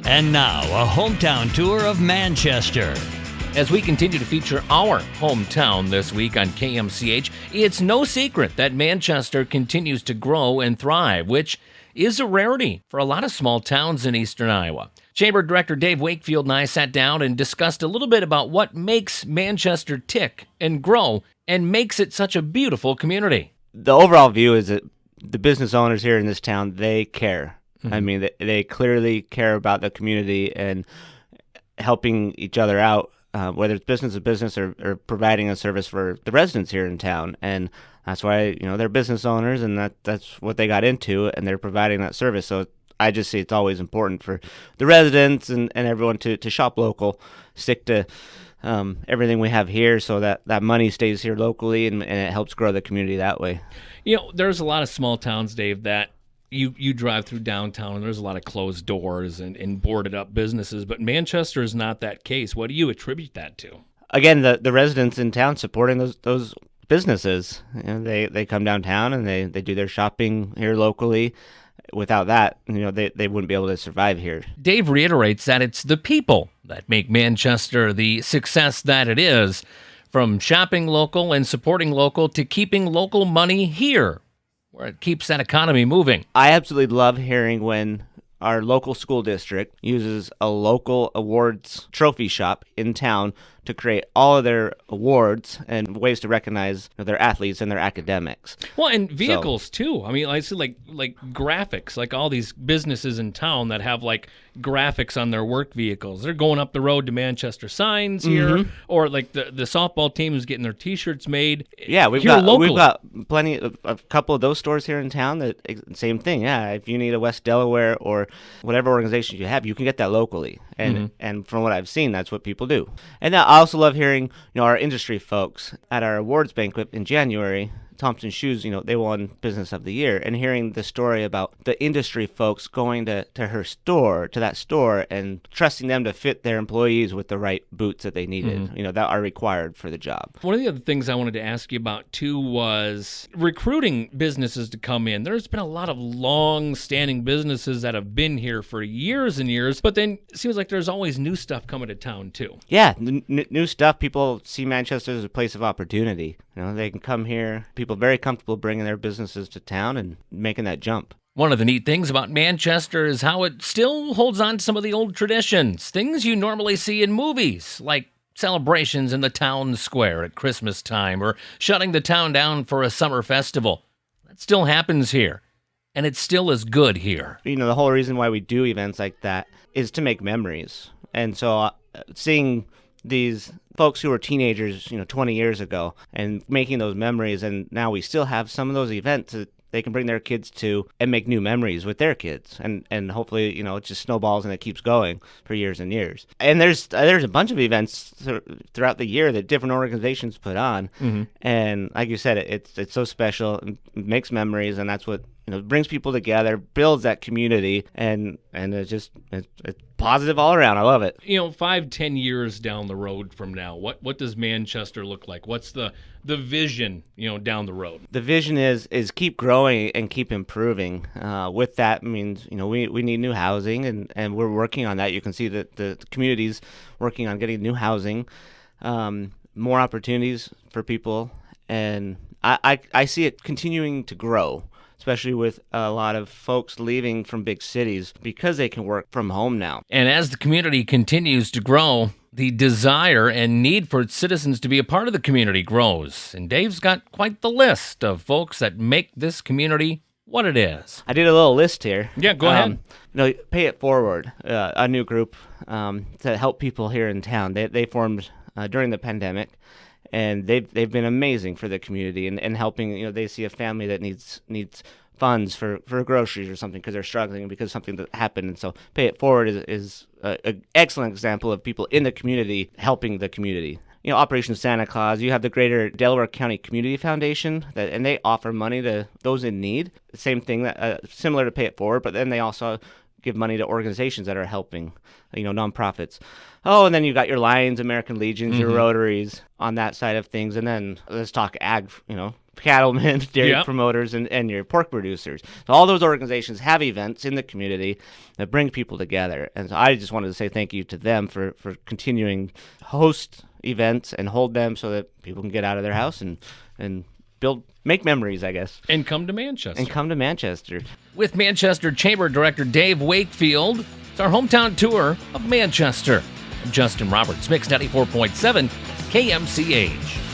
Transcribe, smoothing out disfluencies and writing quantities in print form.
And now, a hometown tour of Manchester. As we continue to feature our hometown this week on KMCH, it's no secret that Manchester continues to grow and thrive, which is a rarity for a lot of small towns in eastern Iowa. Chamber Director Dave Wakefield and I sat down and discussed a little bit about what makes Manchester tick and grow and makes it such a beautiful community. The overall view is that the business owners here in this town, they care. Mm-hmm. I mean, they clearly care about the community and helping each other out, whether it's business to business or providing a service for the residents here in town. And that's why, they're business owners, and that's what they got into, and they're providing that service. So I just see it's always important for the residents and everyone to shop local, stick to everything we have here so that money stays here locally and it helps grow the community that way. There's a lot of small towns, Dave, that you drive through downtown and there's a lot of closed doors and boarded up businesses, but Manchester is not that case. What do you attribute that to? Again, the residents in town supporting those businesses. They come downtown and they do their shopping here locally. Without that, they wouldn't be able to survive here. Dave reiterates that it's the people that make Manchester the success that it is, from shopping local and supporting local to keeping local money here, where it keeps that economy moving. I absolutely love hearing when our local school district uses a local awards trophy shop in town to create all of their awards and ways to recognize their athletes and their academics. Well, and vehicles too. I mean, I see like graphics, like all these businesses in town that have like graphics on their work vehicles. They're going up the road to Manchester signs here, mm-hmm. or like the softball team is getting their T-shirts made. Yeah, we've got plenty of a couple of those stores here in town. That same thing. Yeah, if you need a West Delaware or whatever organization you have, you can get that locally. And from what I've seen, that's what people do. And I also love hearing, our industry folks at our awards banquet in January. Thompson Shoes, they won Business of the Year, and hearing the story about the industry folks going to that store, and trusting them to fit their employees with the right boots that they needed, mm-hmm. That are required for the job. One of the other things I wanted to ask you about, too, was recruiting businesses to come in. There's been a lot of long-standing businesses that have been here for years and years, but then it seems like there's always new stuff coming to town, too. Yeah, new stuff. People see Manchester as a place of opportunity. They can come here. People very comfortable bringing their businesses to town and making that jump. One of the neat things about Manchester is how it still holds on to some of the old traditions, things you normally see in movies, like celebrations in the town square at Christmas time or shutting the town down for a summer festival. That still happens here, and it still is good here. The whole reason why we do events like that is to make memories. And so seeing these folks who were teenagers, 20 years ago, and making those memories, and now we still have some of those events that they can bring their kids to and make new memories with their kids, and hopefully, it just snowballs and it keeps going for years and years. And there's a bunch of events throughout the year that different organizations put on, mm-hmm. and like you said, it's so special, it makes memories, and that's what brings people together, builds that community, and it's positive all around. I love it. 5-10 years down the road from now, what does Manchester look like? What's the vision, down the road? The vision is keep growing and keep improving. With that means, we need new housing, and we're working on that. You can see that the community's working on getting new housing, more opportunities for people, and I see it continuing to grow, especially with a lot of folks leaving from big cities because they can work from home now. And as the community continues to grow, the desire and need for citizens to be a part of the community grows. And Dave's got quite the list of folks that make this community what it is. I did a little list here. Yeah, go ahead. Pay It Forward, a new group to help people here in town. They formed during the pandemic. And they've been amazing for the community and helping. They see a family that needs funds for groceries or something because they're struggling because something that happened. And so Pay It Forward is an excellent example of people in the community helping the community. Operation Santa Claus, you have the Greater Delaware County Community Foundation, and they offer money to those in need. Same thing, similar to Pay It Forward, but then they also give money to organizations that are helping, nonprofits. Oh, and then you got your Lions, American Legions, mm-hmm. your Rotaries on that side of things. And then let's talk ag, cattlemen, dairy Yep. promoters, and your pork producers. So all those organizations have events in the community that bring people together. And so I just wanted to say thank you to them for continuing to host events and hold them so that people can get out of their house and make memories, I guess. And come to Manchester. And come to Manchester. With Manchester Chamber Director Dave Wakefield, it's our hometown tour of Manchester. I'm Justin Roberts, Mix 94.7 KMCH.